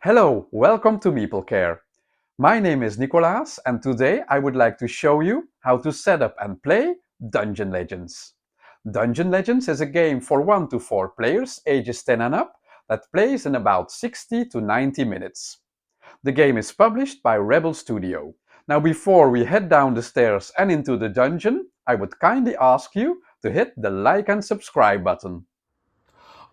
Hello, welcome to Meeplecare. My name is Nicolaas and today I would like to show you how to set up and play Dungeon Legends. Dungeon Legends is a game for 1 to 4 players ages 10 and up that plays in about 60 to 90 minutes. The game is published by Rebel Studio. Now before we head down the stairs and into the dungeon, I would kindly ask you to hit the like and subscribe button.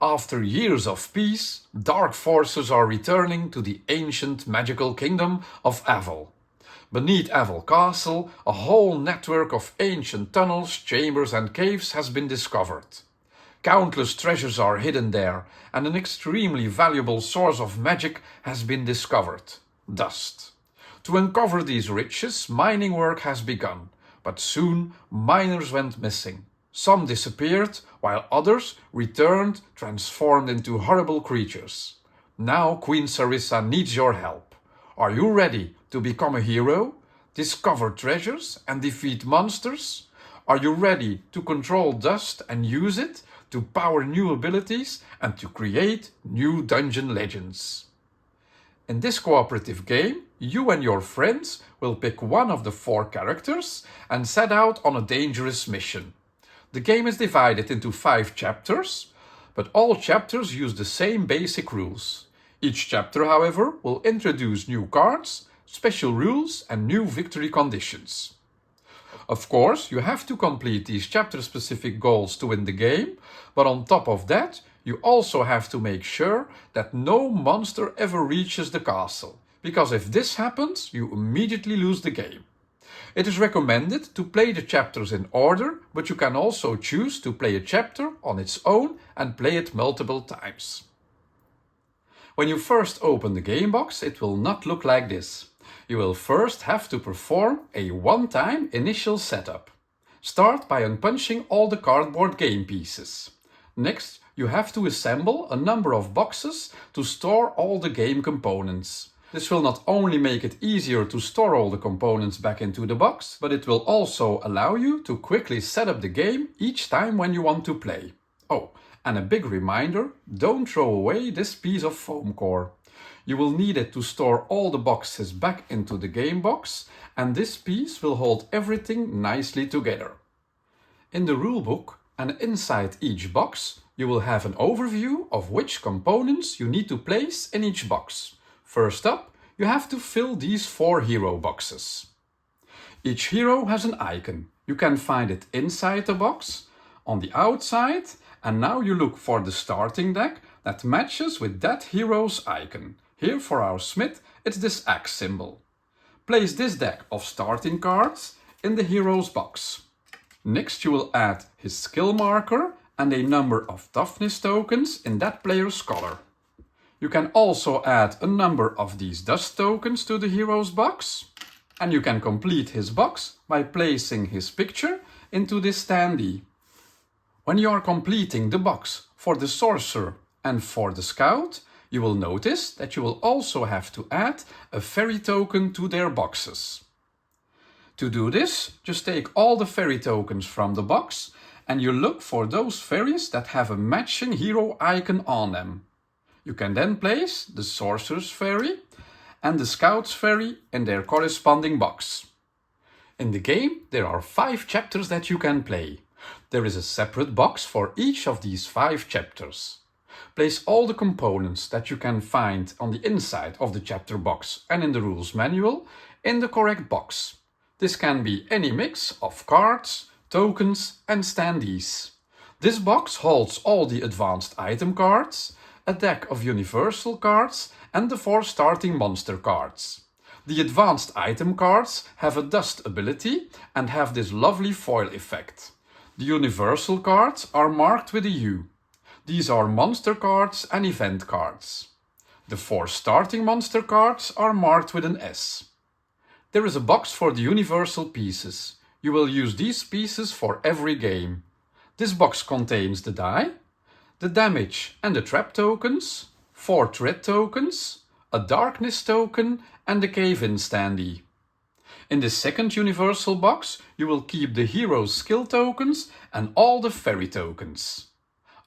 After years of peace, dark forces are returning to the ancient magical kingdom of Avel. Beneath Avel Castle, a whole network of ancient tunnels, chambers and caves has been discovered. Countless treasures are hidden there, and an extremely valuable source of magic has been discovered: dust. To uncover these riches, mining work has begun, but soon miners went missing. Some disappeared, while others returned transformed into horrible creatures. Now Queen Sarissa needs your help. Are you ready to become a hero, discover treasures and defeat monsters? Are you ready to control dust and use it to power new abilities and to create new dungeon legends? In this cooperative game, you and your friends will pick one of the 4 characters and set out on a dangerous mission. The game is divided into 5 chapters, but all chapters use the same basic rules. Each chapter, however, will introduce new cards, special rules and new victory conditions. Of course, you have to complete these chapter-specific goals to win the game, but on top of that, you also have to make sure that no monster ever reaches the castle, because if this happens, you immediately lose the game. It is recommended to play the chapters in order, but you can also choose to play a chapter on its own and play it multiple times. When you first open the game box, it will not look like this. You will first have to perform a one-time initial setup. Start by unpunching all the cardboard game pieces. Next, you have to assemble a number of boxes to store all the game components. This will not only make it easier to store all the components back into the box, but it will also allow you to quickly set up the game each time when you want to play. Oh, and a big reminder, don't throw away this piece of foam core. You will need it to store all the boxes back into the game box, and this piece will hold everything nicely together. In the rulebook and inside each box, you will have an overview of which components you need to place in each box. First up, you have to fill these 4 hero boxes. Each hero has an icon. You can find it inside the box, on the outside, and now you look for the starting deck that matches with that hero's icon. Here for our smith, it's this axe symbol. Place this deck of starting cards in the hero's box. Next, you will add his skill marker and a number of toughness tokens in that player's color. You can also add a number of these dust tokens to the hero's box. And you can complete his box by placing his picture into this standee. When you are completing the box for the sorcerer and for the scout, you will notice that you will also have to add a fairy token to their boxes. To do this, just take all the fairy tokens from the box and you look for those fairies that have a matching hero icon on them. You can then place the Sorcerer's Fairy and the Scout's Fairy in their corresponding box. In the game, there are 5 chapters that you can play. There is a separate box for each of these 5 chapters. Place all the components that you can find on the inside of the chapter box and in the rules manual in the correct box. This can be any mix of cards, tokens and standees. This box holds all the advanced item cards, a deck of universal cards and the 4 starting monster cards. The advanced item cards have a dust ability and have this lovely foil effect. The universal cards are marked with a U. These are monster cards and event cards. The 4 starting monster cards are marked with an S. There is a box for the universal pieces. You will use these pieces for every game. This box contains the die, the damage and the trap tokens, 4 threat tokens, a darkness token and the cave-in standee. In the second universal box, you will keep the hero's skill tokens and all the fairy tokens.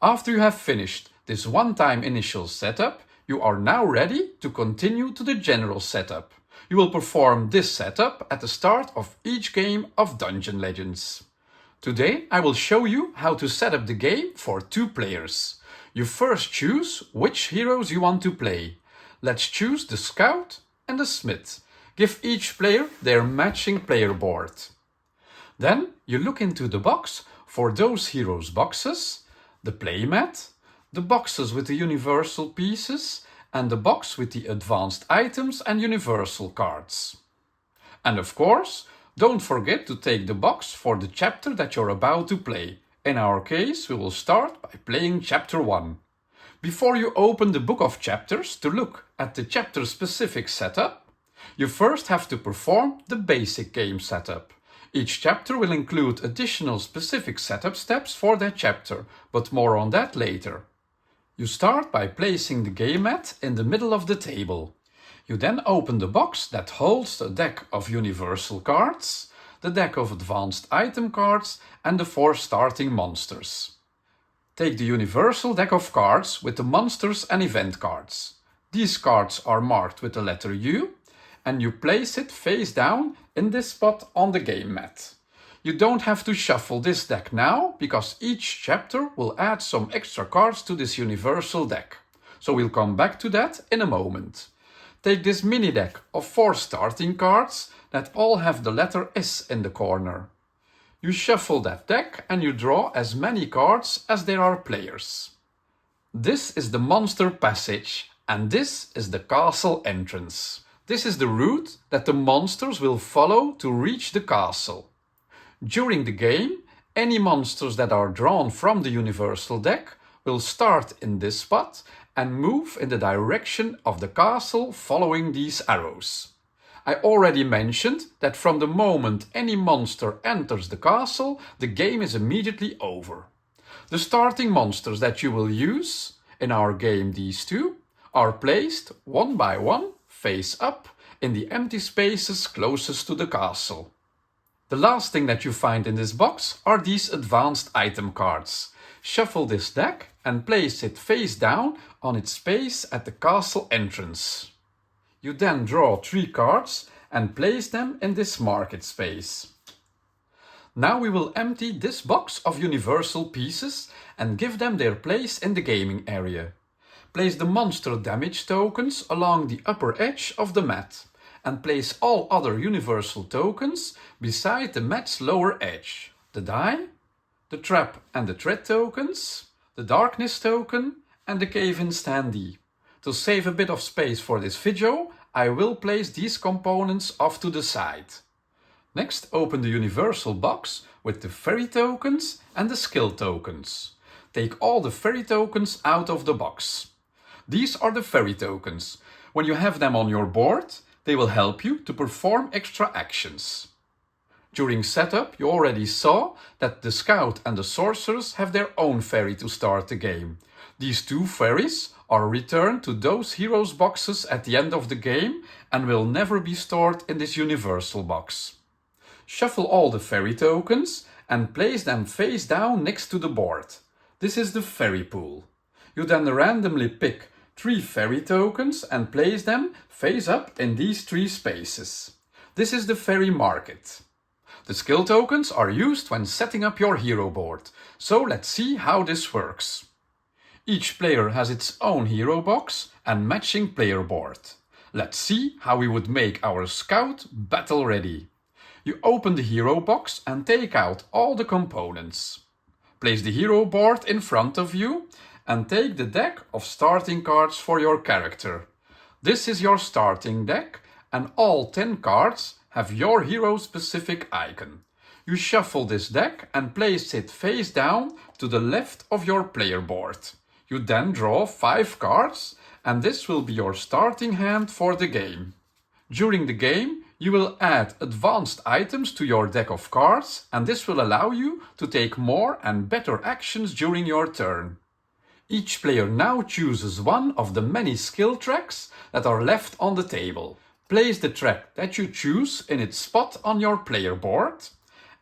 After you have finished this one-time initial setup, You are now ready to continue to the general setup. You will perform this setup at the start of each game of Dungeon Legends. Today I will show you how to set up the game for 2 players. You first choose which heroes you want to play. Let's choose the Scout and the Smith. Give each player their matching player board. Then you look into the box for those heroes' boxes, the playmat, the boxes with the universal pieces, and the box with the advanced items and universal cards. And of course, don't forget to take the box for the chapter that you're about to play. In our case, we will start by playing chapter 1. Before you open the book of chapters to look at the chapter-specific setup, you first have to perform the basic game setup. Each chapter will include additional specific setup steps for that chapter, but more on that later. You start by placing the game mat in the middle of the table. You then open the box that holds the deck of universal cards, the deck of advanced item cards, and the 4 starting monsters. Take the universal deck of cards with the monsters and event cards. These cards are marked with the letter U, and you place it face down in this spot on the game mat. You don't have to shuffle this deck now, because each chapter will add some extra cards to this universal deck. So we'll come back to that in a moment. Take this mini deck of 4 starting cards that all have the letter S in the corner. You shuffle that deck and you draw as many cards as there are players. This is the monster passage, and this is the castle entrance. This is the route that the monsters will follow to reach the castle. During the game, any monsters that are drawn from the universal deck will start in this spot and move in the direction of the castle following these arrows. I already mentioned that from the moment any monster enters the castle, the game is immediately over. The starting monsters that you will use, in our game these 2, are placed one by one face up in the empty spaces closest to the castle. The last thing that you find in this box are these advanced item cards. Shuffle this deck and place it face down on its space at the castle entrance. You then draw 3 cards and place them in this market space. Now we will empty this box of universal pieces and give them their place in the gaming area. Place the monster damage tokens along the upper edge of the mat and place all other universal tokens beside the mat's lower edge. The die, the trap and the threat tokens, the darkness token and the cave-in standee. To save a bit of space for this video, I will place these components off to the side. Next, open the universal box with the fairy tokens and the skill tokens. Take all the fairy tokens out of the box. These are the fairy tokens. When you have them on your board, they will help you to perform extra actions. During setup, you already saw that the scout and the sorcerers have their own fairy to start the game. These 2 fairies are returned to those heroes' boxes at the end of the game and will never be stored in this universal box. Shuffle all the fairy tokens and place them face down next to the board. This is the fairy pool. You then randomly pick 3 fairy tokens and place them face up in these 3 spaces. This is the fairy market. The skill tokens are used when setting up your hero board, so let's see how this works. Each player has its own hero box and matching player board. Let's see how we would make our scout battle ready. You open the hero box and take out all the components. Place the hero board in front of you and take the deck of starting cards for your character. This is your starting deck and all 10 cards have your hero-specific icon. You shuffle this deck and place it face down to the left of your player board. You then draw 5 cards and this will be your starting hand for the game. During the game, you will add advanced items to your deck of cards and this will allow you to take more and better actions during your turn. Each player now chooses one of the many skill tracks that are left on the table. Place the track that you choose in its spot on your player board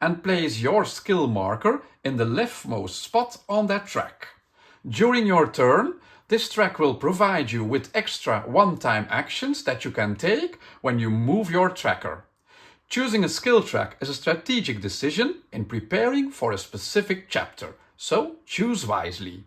and place your skill marker in the leftmost spot on that track. During your turn, This track will provide you with extra one-time actions that you can take when you move your tracker. Choosing a skill track is a strategic decision in preparing for a specific chapter, so choose wisely.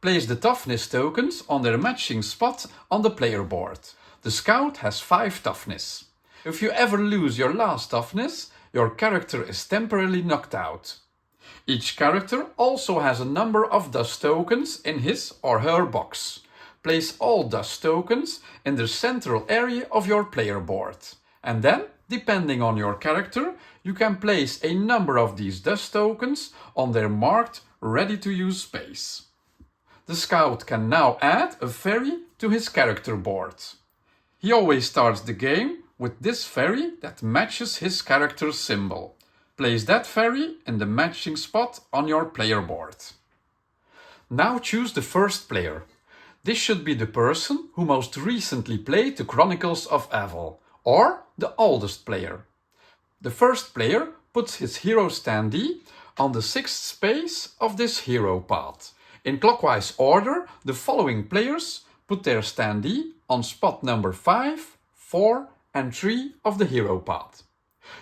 Place the toughness tokens on their matching spot on the player board. The scout has 5 toughness. If you ever lose your last toughness, your character is temporarily knocked out. Each character also has a number of dust tokens in his or her box. Place all dust tokens in the central area of your player board. And then, depending on your character, you can place a number of these dust tokens on their marked, ready-to-use space. The scout can now add a fairy to his character board. He always starts the game with this fairy that matches his character's symbol. Place that fairy in the matching spot on your player board. Now choose the first player. This should be the person who most recently played the Chronicles of Avil, or the oldest player. The first player puts his hero standee on the 6th space of this hero path. In clockwise order, the following players put their standee on spot number 5, 4 and 3 of the hero path.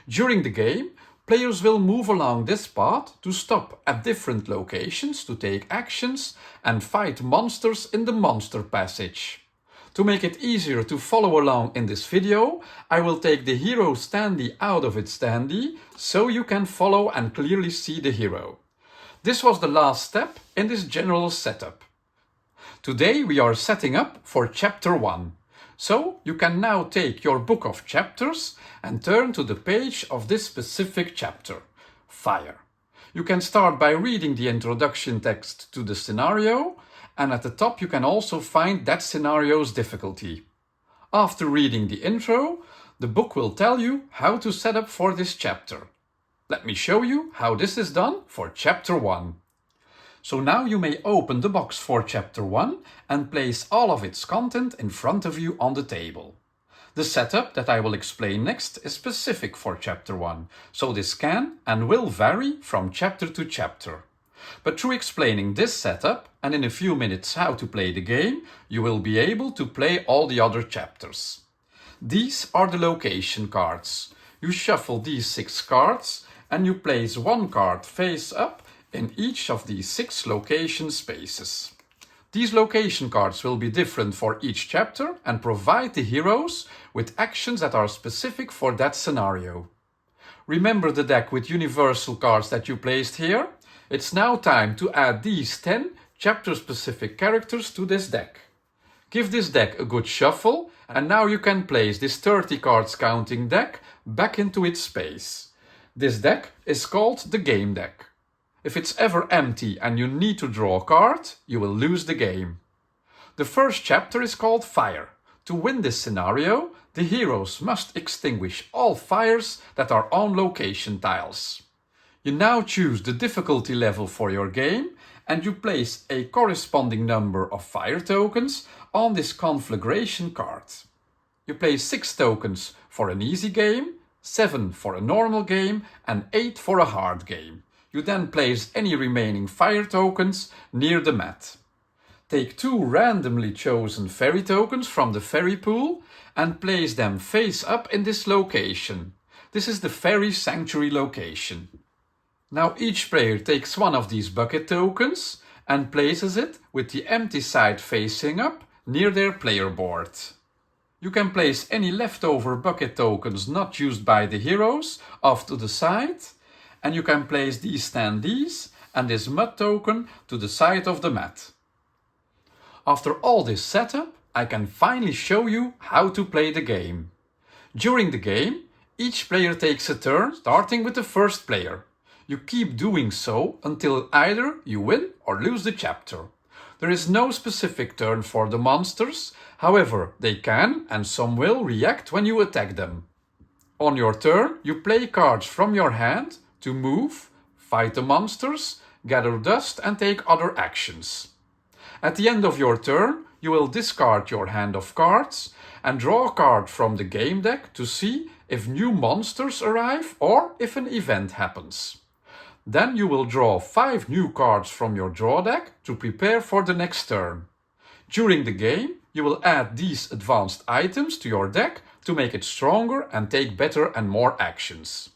During the game, players will move along this path to stop at different locations to take actions and fight monsters in the monster passage. To make it easier to follow along in this video, I will take the hero standee out of its standee so you can follow and clearly see the hero. This was the last step in this general setup. Today we are setting up for Chapter 1. So you can now take your book of chapters and turn to the page of this specific chapter, Fire. You can start by reading the introduction text to the scenario, and at the top you can also find that scenario's difficulty. After reading the intro, the book will tell you how to set up for this chapter. Let me show you how this is done for Chapter 1. So now you may open the box for Chapter 1 and place all of its content in front of you on the table. The setup that I will explain next is specific for Chapter 1, so this can and will vary from chapter to chapter. But through explaining this setup and in a few minutes how to play the game, you will be able to play all the other chapters. These are the location cards. You shuffle these 6 cards and you place 1 card face up in each of these 6 location spaces. These location cards will be different for each chapter and provide the heroes with actions that are specific for that scenario. Remember the deck with universal cards that you placed here? It's now time to add these 10 chapter-specific characters to this deck. Give this deck a good shuffle, and now you can place this 30 cards counting deck back into its space. This deck is called the game deck. If it's ever empty and you need to draw a card, you will lose the game. The first chapter is called Fire. To win this scenario, the heroes must extinguish all fires that are on location tiles. You now choose the difficulty level for your game and you place a corresponding number of fire tokens on this conflagration card. You place 6 tokens for an easy game, 7 for a normal game and 8 for a hard game. You then place any remaining fire tokens near the mat. Take 2 randomly chosen fairy tokens from the fairy pool and place them face up in this location. This is the fairy sanctuary location. Now each player takes 1 of these bucket tokens and places it with the empty side facing up near their player board. You can place any leftover bucket tokens not used by the heroes off to the side, and you can place these standees and this mud token to the side of the mat. After all this setup, I can finally show you how to play the game. During the game, each player takes a turn, starting with the first player. You keep doing so until either you win or lose the chapter. There is no specific turn for the monsters, however, they can and some will react when you attack them. On your turn, you play cards from your hand to move, fight the monsters, gather dust and take other actions. At the end of your turn, you will discard your hand of cards and draw a card from the game deck to see if new monsters arrive or if an event happens. Then you will draw 5 new cards from your draw deck to prepare for the next turn. During the game, you will add these advanced items to your deck to make it stronger and take better and more actions.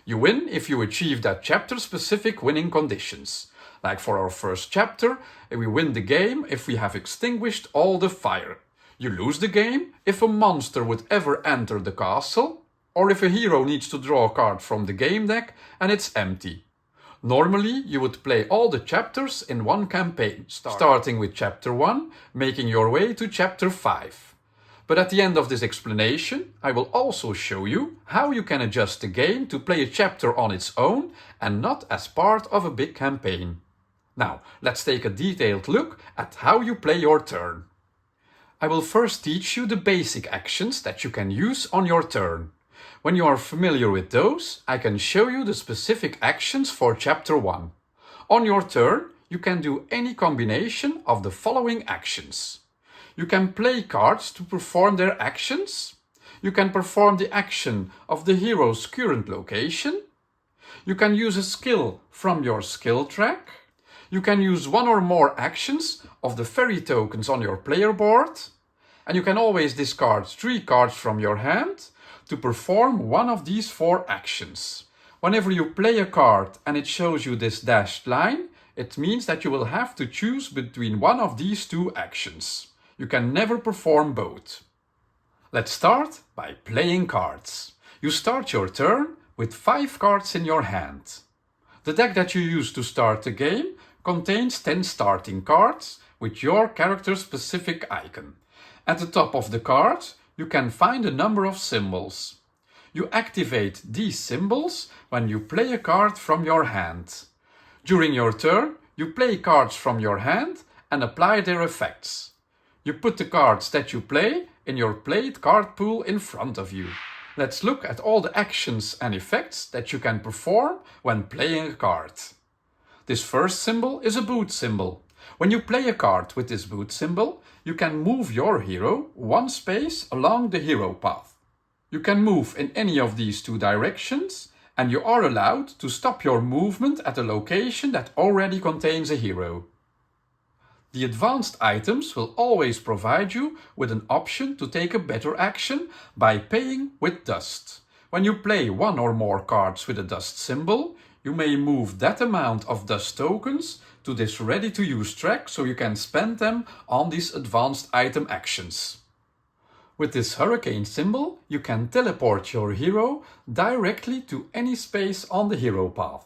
You win if you achieve that chapter-specific winning conditions. Like for our first chapter, we win the game if we have extinguished all the fire. You lose the game if a monster would ever enter the castle, or if a hero needs to draw a card from the game deck and it's empty. Normally, you would play all the chapters in one campaign, starting with Chapter 1, making your way to Chapter 5. But at the end of this explanation, I will also show you how you can adjust the game to play a chapter on its own and not as part of a big campaign. Now, let's take a detailed look at how you play your turn. I will first teach you the basic actions that you can use on your turn. When you are familiar with those, I can show you the specific actions for Chapter 1. On your turn, you can do any combination of the following actions. You can play cards to perform their actions. You can perform the action of the hero's current location. You can use a skill from your skill track. You can use one or more actions of the fairy tokens on your player board. And you can always discard 3 cards from your hand to perform one of these 4 actions. Whenever you play a card and it shows you this dashed line, it means that you will have to choose between one of these 2 actions. You can never perform both. Let's start by playing cards. You start your turn with 5 cards in your hand. The deck that you use to start the game contains 10 starting cards with your character-specific icon. At the top of the card, you can find a number of symbols. You activate these symbols when you play a card from your hand. During your turn, you play cards from your hand and apply their effects. You put the cards that you play in your played card pool in front of you. Let's look at all the actions and effects that you can perform when playing a card. This first symbol is a boot symbol. When you play a card with this boot symbol, you can move your hero 1 space along the hero path. You can move in any of these 2 directions, and you are allowed to stop your movement at a location that already contains a hero. The advanced items will always provide you with an option to take a better action by paying with dust. When you play 1 or more cards with a dust symbol, you may move that amount of dust tokens to this ready-to-use track so you can spend them on these advanced item actions. With this hurricane symbol, you can teleport your hero directly to any space on the hero path.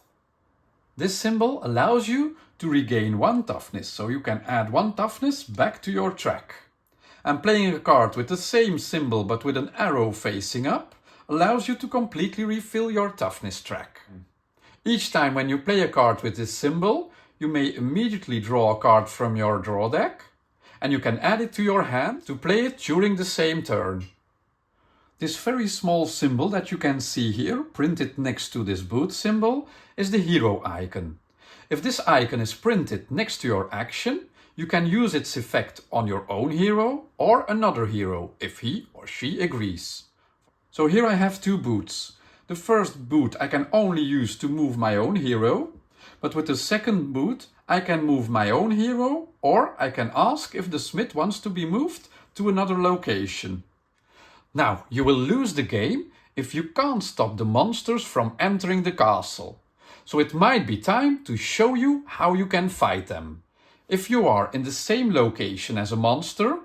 This symbol allows you to regain 1 toughness, so you can add 1 toughness back to your track. And playing a card with the same symbol but with an arrow facing up allows you to completely refill your toughness track. Each time when you play a card with this symbol, you may immediately draw a card from your draw deck, and you can add it to your hand to play it during the same turn. This very small symbol that you can see here, printed next to this boot symbol, is the hero icon. If this icon is printed next to your action, you can use its effect on your own hero or another hero, if he or she agrees. So here I have 2 boots. The first boot I can only use to move my own hero, but with the second boot I can move my own hero, or I can ask if the smith wants to be moved to another location. Now, you will lose the game if you can't stop the monsters from entering the castle. So it might be time to show you how you can fight them. If you are in the same location as a monster,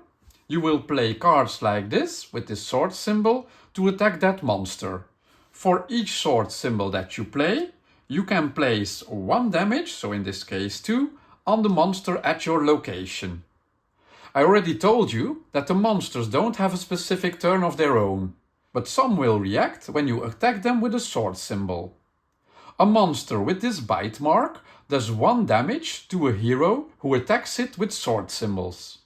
you will play cards like this with this sword symbol to attack that monster. For each sword symbol that you play, you can place 1 damage, so in this case 2, on the monster at your location. I already told you that the monsters don't have a specific turn of their own, but some will react when you attack them with a sword symbol. A monster with this bite mark does 1 damage to a hero who attacks it with sword symbols.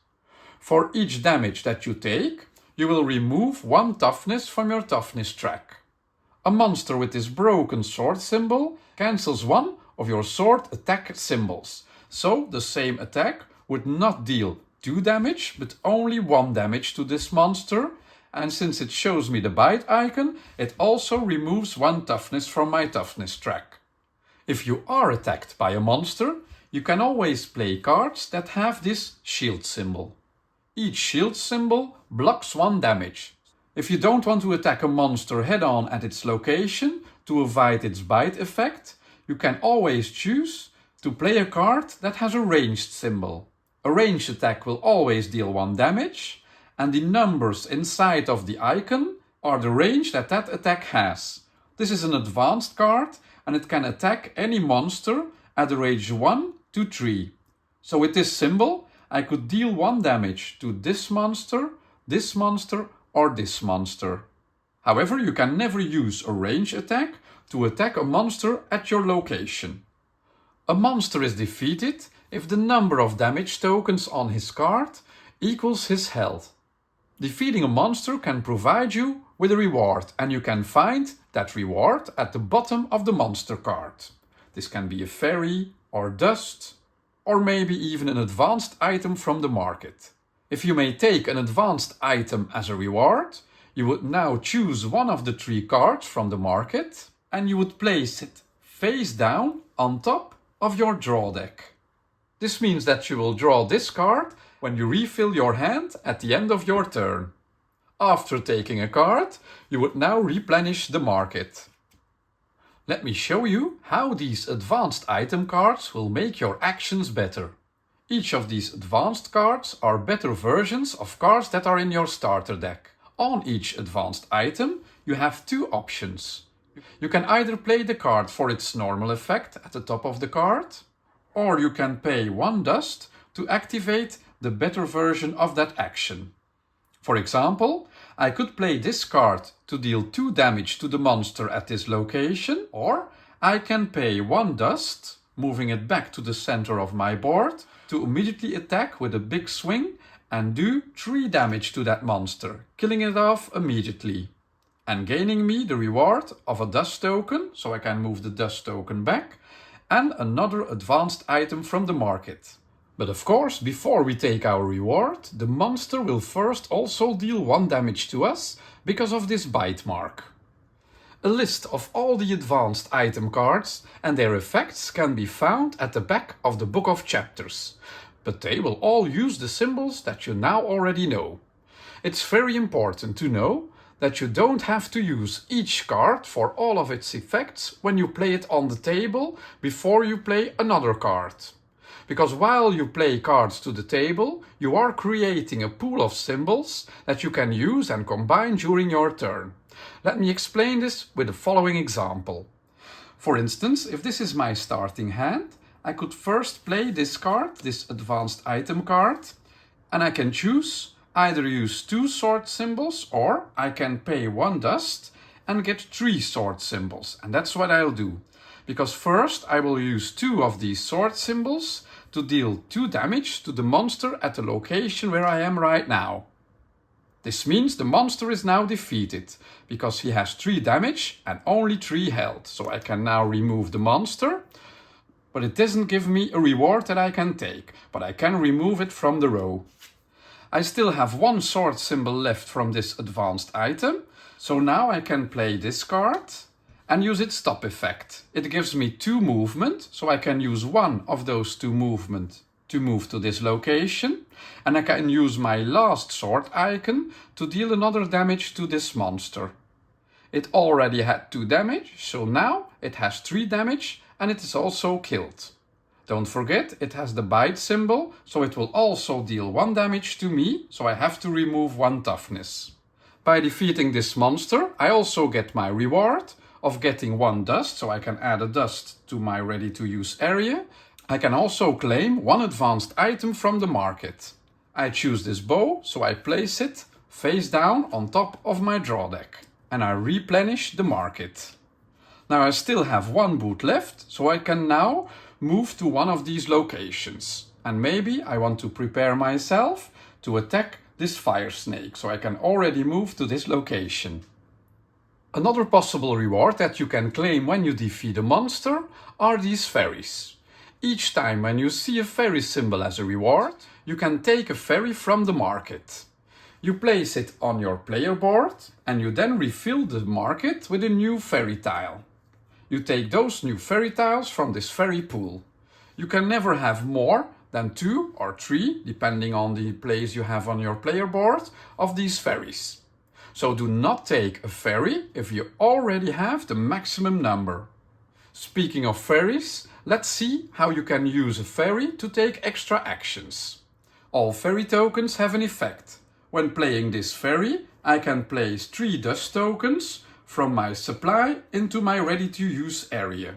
For each damage that you take, you will remove 1 toughness from your toughness track. A monster with this broken sword symbol cancels 1 of your sword attack symbols, so the same attack would not deal 2 damage but only 1 damage to this monster, and since it shows me the bite icon, it also removes 1 toughness from my toughness track. If you are attacked by a monster, you can always play cards that have this shield symbol. Each shield symbol blocks 1 damage. If you don't want to attack a monster head-on at its location to avoid its bite effect, you can always choose to play a card that has a ranged symbol. A ranged attack will always deal 1 damage, and the numbers inside of the icon are the range that that attack has. This is an advanced card and it can attack any monster at the range 1 to 3. So with this symbol, I could deal 1 damage to this monster, or this monster. However, you can never use a range attack to attack a monster at your location. A monster is defeated if the number of damage tokens on his card equals his health. Defeating a monster can provide you with a reward, and you can find that reward at the bottom of the monster card. This can be a fairy or dust, or maybe even an advanced item from the market. If you may take an advanced item as a reward, you would now choose one of the 3 cards from the market and you would place it face down on top of your draw deck. This means that you will draw this card when you refill your hand at the end of your turn. After taking a card, you would now replenish the market. Let me show you how these advanced item cards will make your actions better. Each of these advanced cards are better versions of cards that are in your starter deck. On each advanced item, you have 2 options. You can either play the card for its normal effect at the top of the card, or you can pay 1 dust to activate the better version of that action. For example, I could play this card to deal 2 damage to the monster at this location, or I can pay 1 dust, moving it back to the center of my board, to immediately attack with a big swing and do 3 damage to that monster, killing it off immediately, and gaining me the reward of a dust token, so I can move the dust token back, and another advanced item from the market. But of course, before we take our reward, the monster will first also deal 1 damage to us because of this bite mark. A list of all the advanced item cards and their effects can be found at the back of the book of chapters, but they will all use the symbols that you now already know. It's very important to know that you don't have to use each card for all of its effects when you play it on the table before you play another card. Because while you play cards to the table, you are creating a pool of symbols that you can use and combine during your turn. Let me explain this with the following example. For instance, if this is my starting hand, I could first play this card, this advanced item card, and I can choose either use 2 sword symbols, or I can pay 1 dust and get 3 sword symbols. And that's what I'll do. Because first I will use 2 of these sword symbols to deal 2 damage to the monster at the location where I am right now. This means the monster is now defeated, because he has 3 damage and only 3 health. So I can now remove the monster, but it doesn't give me a reward that I can take, but I can remove it from the row. I still have 1 sword symbol left from this advanced item, so now I can play this card and use its stop effect. It gives me 2 movement, so I can use 1 of those 2 movement to move to this location, and I can use my last sword icon to deal another damage to this monster. It already had 2 damage, so now it has 3 damage and it is also killed. Don't forget, it has the bite symbol, so it will also deal 1 damage to me, so I have to remove 1 toughness. By defeating this monster, I also get my reward of getting 1 dust, so I can add a dust to my ready-to-use area. I can also claim 1 advanced item from the market. I choose this bow, so I place it face down on top of my draw deck, and I replenish the market. Now I still have 1 boot left, so I can now move to one of these locations. And maybe I want to prepare myself to attack this fire snake, so I can already move to this location. Another possible reward that you can claim when you defeat a monster are these fairies. Each time when you see a fairy symbol as a reward, you can take a fairy from the market. You place it on your player board and you then refill the market with a new fairy tile. You take those new fairy tiles from this fairy pool. You can never have more then 2 or 3, depending on the place you have on your player board, of these ferries. So do not take a ferry if you already have the maximum number. Speaking of ferries, let's see how you can use a ferry to take extra actions. All ferry tokens have an effect. When playing this ferry, I can place 3 dust tokens from my supply into my ready-to-use area.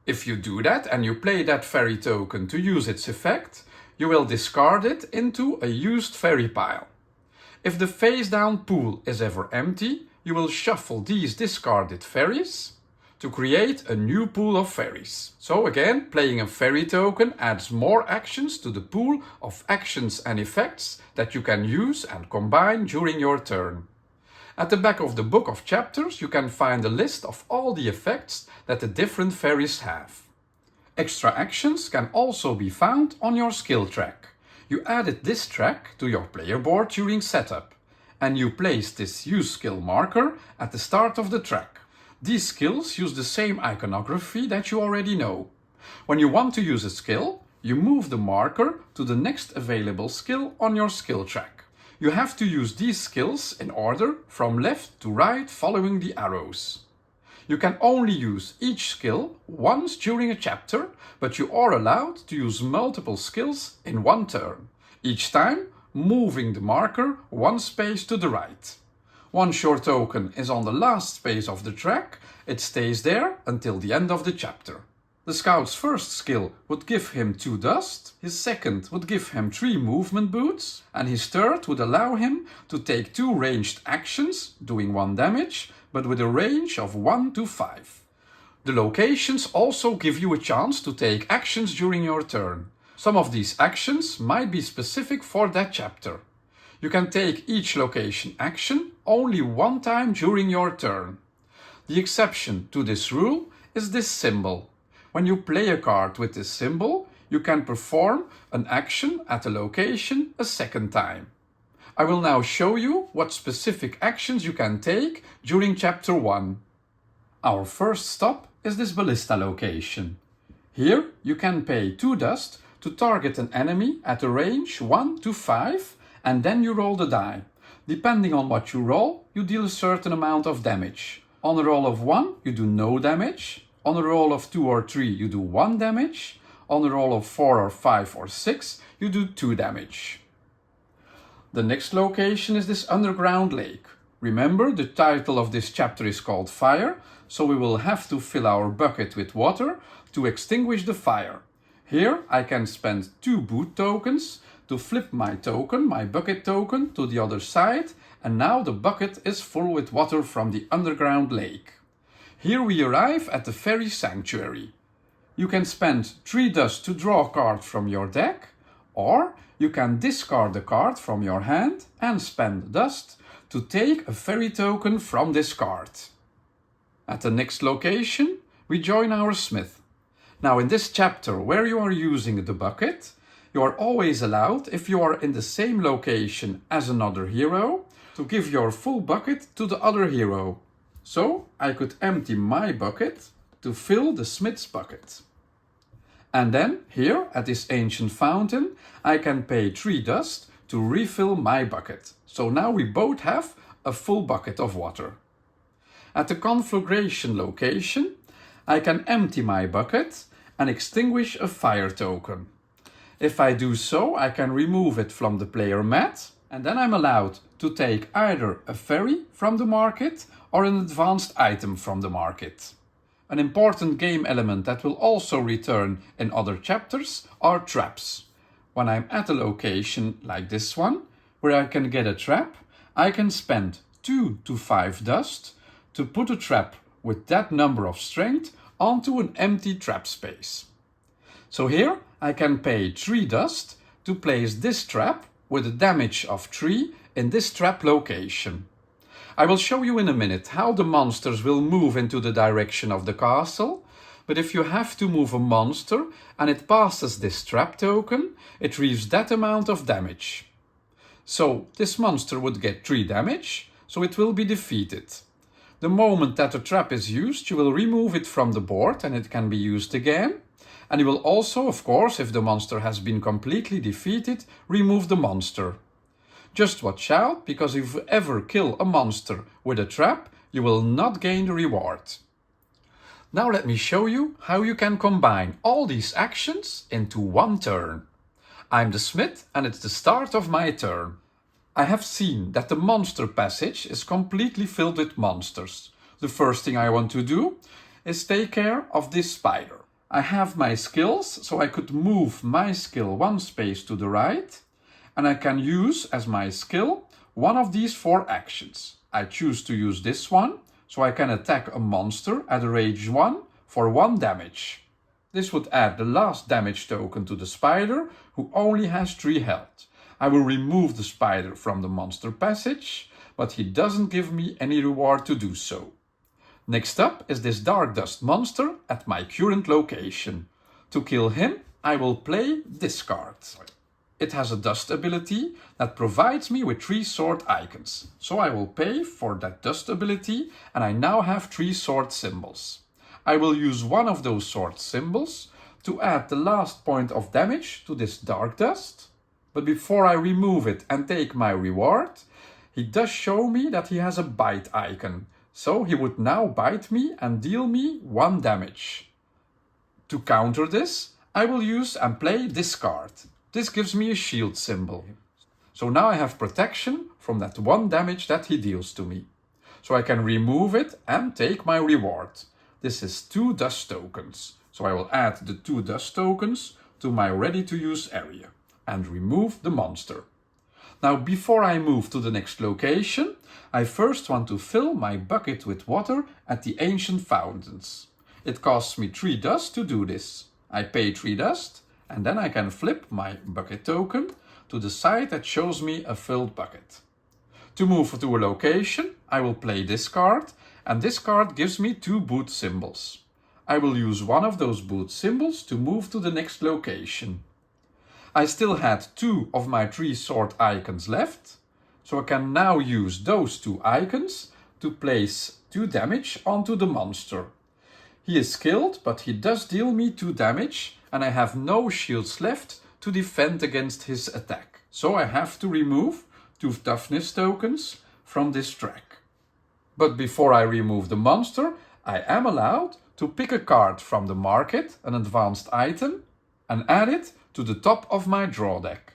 If you do that and you play that ferry token to use its effect, you will discard it into a used ferry pile. If the face-down pool is ever empty, you will shuffle these discarded ferries to create a new pool of ferries. So again, playing a ferry token adds more actions to the pool of actions and effects that you can use and combine during your turn. At the back of the book of chapters, you can find a list of all the effects that the different ferries have. Extra actions can also be found on your skill track. You added this track to your player board during setup, and you placed this use skill marker at the start of the track. These skills use the same iconography that you already know. When you want to use a skill, you move the marker to the next available skill on your skill track. You have to use these skills in order from left to right following the arrows. You can only use each skill once during a chapter, but you are allowed to use multiple skills in one turn, each time moving the marker one space to the right. Once your token is on the last space of the track, it stays there until the end of the chapter. The scout's first skill would give him 2 dust, his second would give him 3 movement boots, and his third would allow him to take 2 ranged actions, doing 1 damage, but with a range of 1 to 5. The locations also give you a chance to take actions during your turn. Some of these actions might be specific for that chapter. You can take each location action only 1 time during your turn. The exception to this rule is this symbol. When you play a card with this symbol, you can perform an action at a location a second time. I will now show you what specific actions you can take during chapter 1. Our first stop is this ballista location. Here you can pay 2 dust to target an enemy at a range 1 to 5, and then you roll the die. Depending on what you roll, you deal a certain amount of damage. On a roll of 1, you do no damage. On a roll of 2 or 3, you do 1 damage. On a roll of 4 or 5 or 6, you do 2 damage. The next location is this underground lake. Remember, the title of this chapter is called Fire, so we will have to fill our bucket with water to extinguish the fire. Here I can spend 2 boot tokens to flip my token, my bucket token, to the other side, and now the bucket is full with water from the underground lake. Here we arrive at the fairy sanctuary. You can spend 3 dust to draw a card from your deck, or you can discard a card from your hand and spend dust to take a fairy token from this card. At the next location, we join our smith. Now in this chapter where you are using the bucket, you are always allowed, if you are in the same location as another hero, to give your full bucket to the other hero. So I could empty my bucket to fill the smith's bucket. And then here at this ancient fountain, I can pay 3 dust to refill my bucket. So now we both have a full bucket of water. At the conflagration location, I can empty my bucket and extinguish a fire token. If I do so, I can remove it from the player mat, and then I'm allowed to take either a ferry from the market or an advanced item from the market. An important game element that will also return in other chapters are traps. When I'm at a location like this one, where I can get a trap, I can spend 2 to 5 dust to put a trap with that number of strength onto an empty trap space. So here I can pay 3 dust to place this trap with a damage of 3 in this trap location. I will show you in a minute how the monsters will move into the direction of the castle, but if you have to move a monster and it passes this trap token, it receives that amount of damage. So this monster would get 3 damage, so it will be defeated. The moment that the trap is used, you will remove it from the board and it can be used again. And you will also, of course, if the monster has been completely defeated, remove the monster. Just watch out, because if you ever kill a monster with a trap, you will not gain the reward. Now let me show you how you can combine all these actions into one turn. I'm the smith and it's the start of my turn. I have seen that the monster passage is completely filled with monsters. The first thing I want to do is take care of this spider. I have my skills, so I could move my skill one space to the right, and I can use as my skill one of these 4 actions. I choose to use this one, so I can attack a monster at a range 1 for 1 damage. This would add the last damage token to the spider, who only has 3 health. I will remove the spider from the monster passage, but he doesn't give me any reward to do so. Next up is this dark dust monster at my current location. To kill him, I will play discard. It has a dust ability that provides me with 3 sword icons. So I will pay for that dust ability, and I now have 3 sword symbols. I will use one of those sword symbols to add the last point of damage to this dark dust. But before I remove it and take my reward, he does show me that he has a bite icon. So he would now bite me and deal me 1 damage. To counter this, I will use and play discard. This gives me a shield symbol. So now I have protection from that 1 damage that he deals to me. So I can remove it and take my reward. This is 2 dust tokens. So I will add the 2 dust tokens to my ready to use area and remove the monster. Now before I move to the next location, I first want to fill my bucket with water at the ancient fountains. It costs me 3 dust to do this. I pay 3 dust and then I can flip my bucket token to the side that shows me a filled bucket. To move to a location, I will play discard, and this card gives me 2 boot symbols. I will use one of those boot symbols to move to the next location. I still had 2 of my 3 sword icons left, so I can now use those 2 icons to place 2 damage onto the monster. He is skilled, but he does deal me 2 damage, and I have no shields left to defend against his attack. So I have to remove 2 toughness tokens from this track. But before I remove the monster, I am allowed to pick a card from the market, an advanced item, and add it to the top of my draw deck.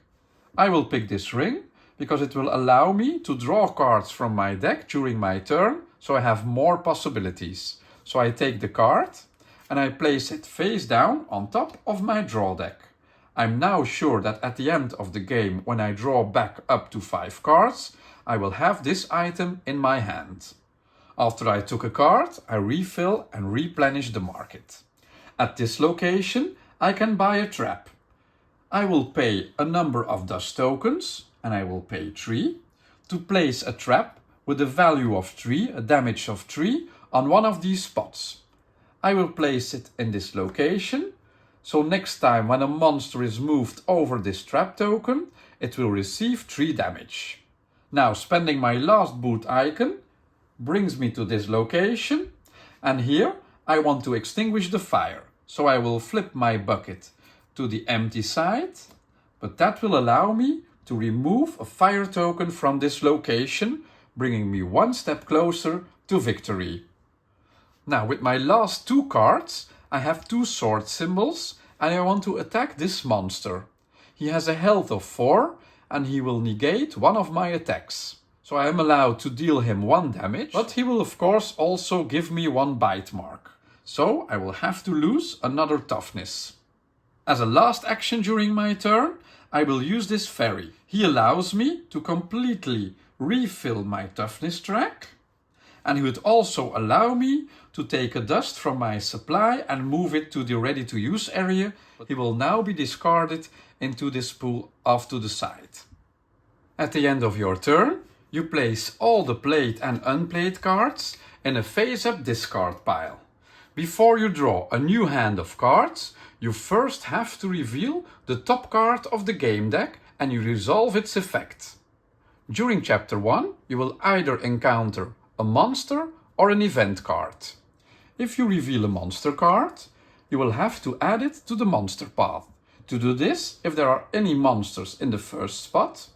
I will pick this ring because it will allow me to draw cards from my deck during my turn, so I have more possibilities. So I take the card and I place it face down on top of my draw deck. I'm now sure that at the end of the game, when I draw back up to 5 cards, I will have this item in my hand. After I took a card, I refill and replenish the market. At this location, I can buy a trap. I will pay a number of dust tokens, and I will pay 3, to place a trap with a value of 3, a damage of 3, on one of these spots. I will place it in this location, so next time when a monster is moved over this trap token, it will receive 3 damage. Now spending my last boot icon brings me to this location, and here I want to extinguish the fire, so I will flip my bucket to the empty side, but that will allow me to remove a fire token from this location, bringing me 1 step closer to victory. Now with my last 2 cards, I have 2 sword symbols and I want to attack this monster. He has a health of 4 and he will negate one of my attacks. So I am allowed to deal him 1 damage, but he will of course also give me 1 bite mark. So I will have to lose another toughness. As a last action during my turn, I will use this fairy. He allows me to completely refill my toughness track, and he would also allow me to take a dust from my supply and move it to the ready to use area. He will now be discarded into this pool off to the side. At the end of your turn, you place all the played and unplayed cards in a face-up discard pile. Before you draw a new hand of cards, you first have to reveal the top card of the game deck and you resolve its effect. During chapter 1, you will either encounter a monster or an event card. If you reveal a monster card, you will have to add it to the monster path. To do this, if there are any monsters in the first spot,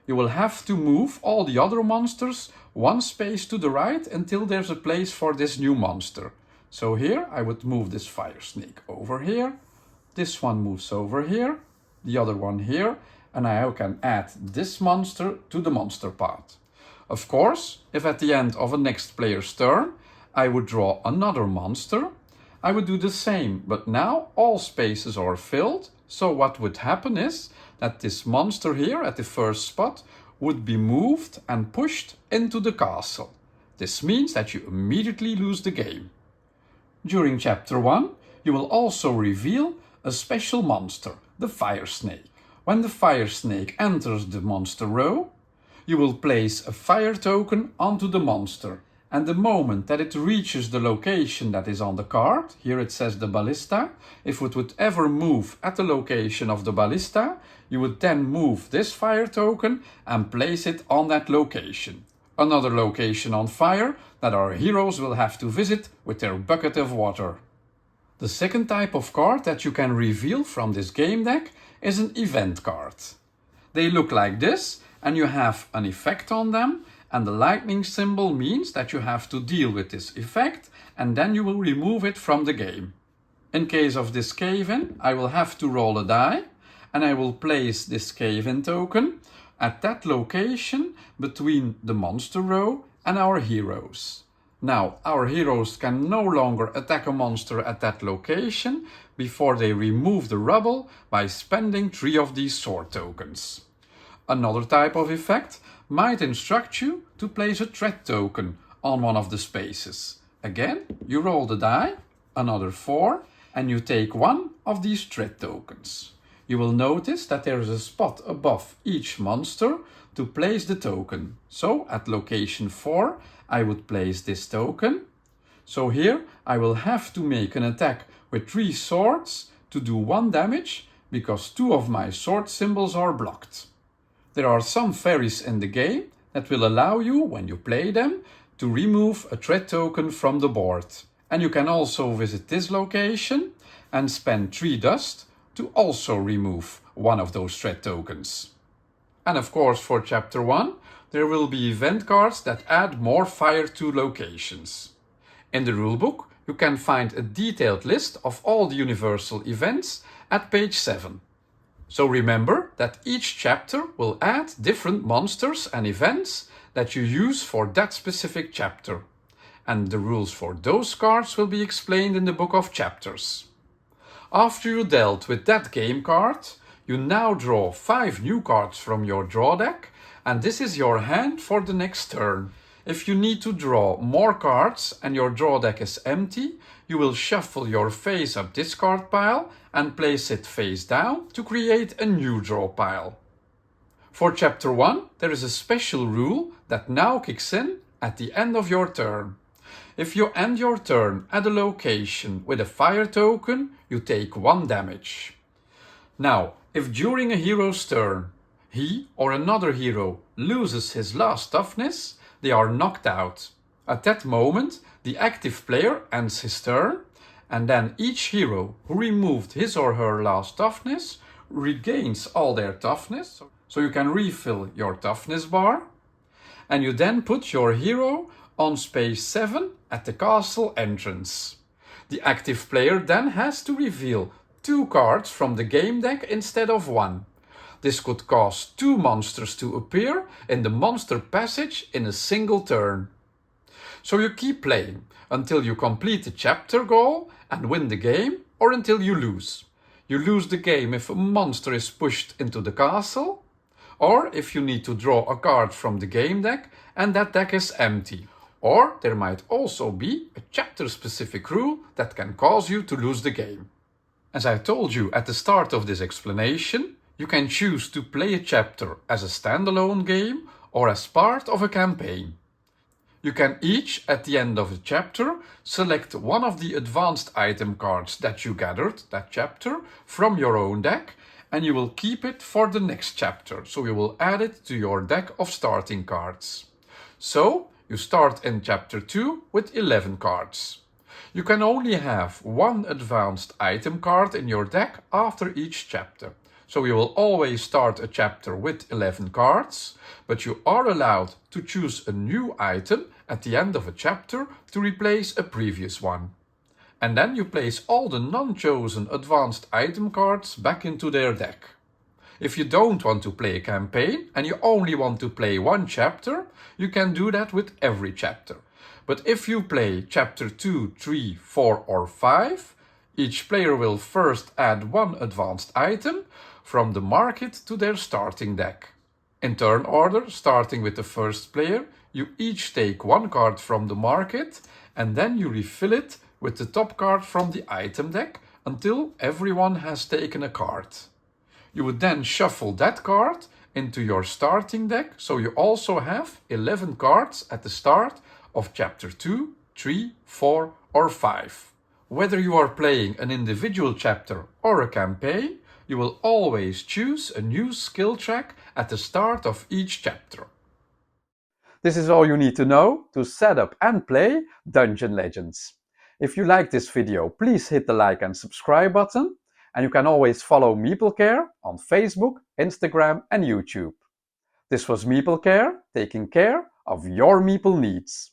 you will have to move all the other monsters one space to the right until there's a place for this new monster. So here I would move this fire snake over here, this one moves over here, the other one here, and I can add this monster to the monster path. Of course, if at the end of a next player's turn I would draw another monster, I would do the same, but now all spaces are filled, so what would happen is that this monster here at the first spot would be moved and pushed into the castle. This means that you immediately lose the game. During chapter 1, you will also reveal a special monster, the fire snake. When the fire snake enters the monster row, you will place a fire token onto the monster. And the moment that it reaches the location that is on the card, here it says the ballista, if it would ever move at the location of the ballista, you would then move this fire token and place it on that location. Another location on fire that our heroes will have to visit with their bucket of water. The second type of card that you can reveal from this game deck is an event card. They look like this, and you have an effect on them, and the lightning symbol means that you have to deal with this effect, and then you will remove it from the game. In case of this cave-in, I will have to roll a die, and I will place this cave-in token at that location between the monster row and our heroes. Now, our heroes can no longer attack a monster at that location before they remove the rubble by spending 3 of these sword tokens. Another type of effect might instruct you to place a threat token on one of the spaces. Again, you roll the die, another 4, and you take 1 of these threat tokens. You will notice that there is a spot above each monster to place the token. So at location 4, I would place this token. So here I will have to make an attack with 3 swords to do 1 damage because 2 of my sword symbols are blocked. There are some fairies in the game that will allow you, when you play them, to remove a threat token from the board. And you can also visit this location and spend 3 dust to also remove 1 of those threat tokens. And of course, for chapter 1, there will be event cards that add more fire to locations. In the rulebook, you can find a detailed list of all the universal events at page 7. So remember that each chapter will add different monsters and events that you use for that specific chapter. And the rules for those cards will be explained in the book of chapters. After you dealt with that game card, you now draw 5 new cards from your draw deck, and this is your hand for the next turn. If you need to draw more cards and your draw deck is empty, you will shuffle your face-up discard pile and place it face down to create a new draw pile. For chapter 1, there is a special rule that now kicks in at the end of your turn. If you end your turn at a location with a fire token, you take 1 damage. Now, if during a hero's turn, he or another hero loses his last toughness, they are knocked out. At that moment, the active player ends his turn, and then each hero who removed his or her last toughness regains all their toughness, so you can refill your toughness bar, and you then put your hero on space 7 at the castle entrance. The active player then has to reveal 2 cards from the game deck instead of 1. This could cause 2 monsters to appear in the monster passage in a single turn. So you keep playing until you complete the chapter goal and win the game, or until you lose. You lose the game if a monster is pushed into the castle, or if you need to draw a card from the game deck and that deck is empty. Or there might also be a chapter-specific rule that can cause you to lose the game. As I told you at the start of this explanation, you can choose to play a chapter as a standalone game or as part of a campaign. You can each, at the end of a chapter, select one of the advanced item cards that you gathered that chapter from your own deck, and you will keep it for the next chapter, so you will add it to your deck of starting cards. So, you start in chapter 2 with 11 cards. You can only have one advanced item card in your deck after each chapter. So you will always start a chapter with 11 cards, but you are allowed to choose a new item at the end of a chapter to replace a previous one. And then you place all the non-chosen advanced item cards back into their deck. If you don't want to play a campaign and you only want to play one chapter, you can do that with every chapter. But if you play chapter 2, 3, 4 or 5, each player will first add one advanced item from the market to their starting deck. In turn order, starting with the first player, you each take one card from the market and then you refill it with the top card from the item deck until everyone has taken a card. You would then shuffle that card into your starting deck, so you also have 11 cards at the start of chapter 2, 3, 4 or 5. Whether you are playing an individual chapter or a campaign, you will always choose a new skill track at the start of each chapter. This is all you need to know to set up and play Dungeon Legends. If you like this video, please hit the like and subscribe button, and you can always follow Meeplecare on Facebook, Instagram and YouTube. This was Meeplecare, taking care of your meeple needs.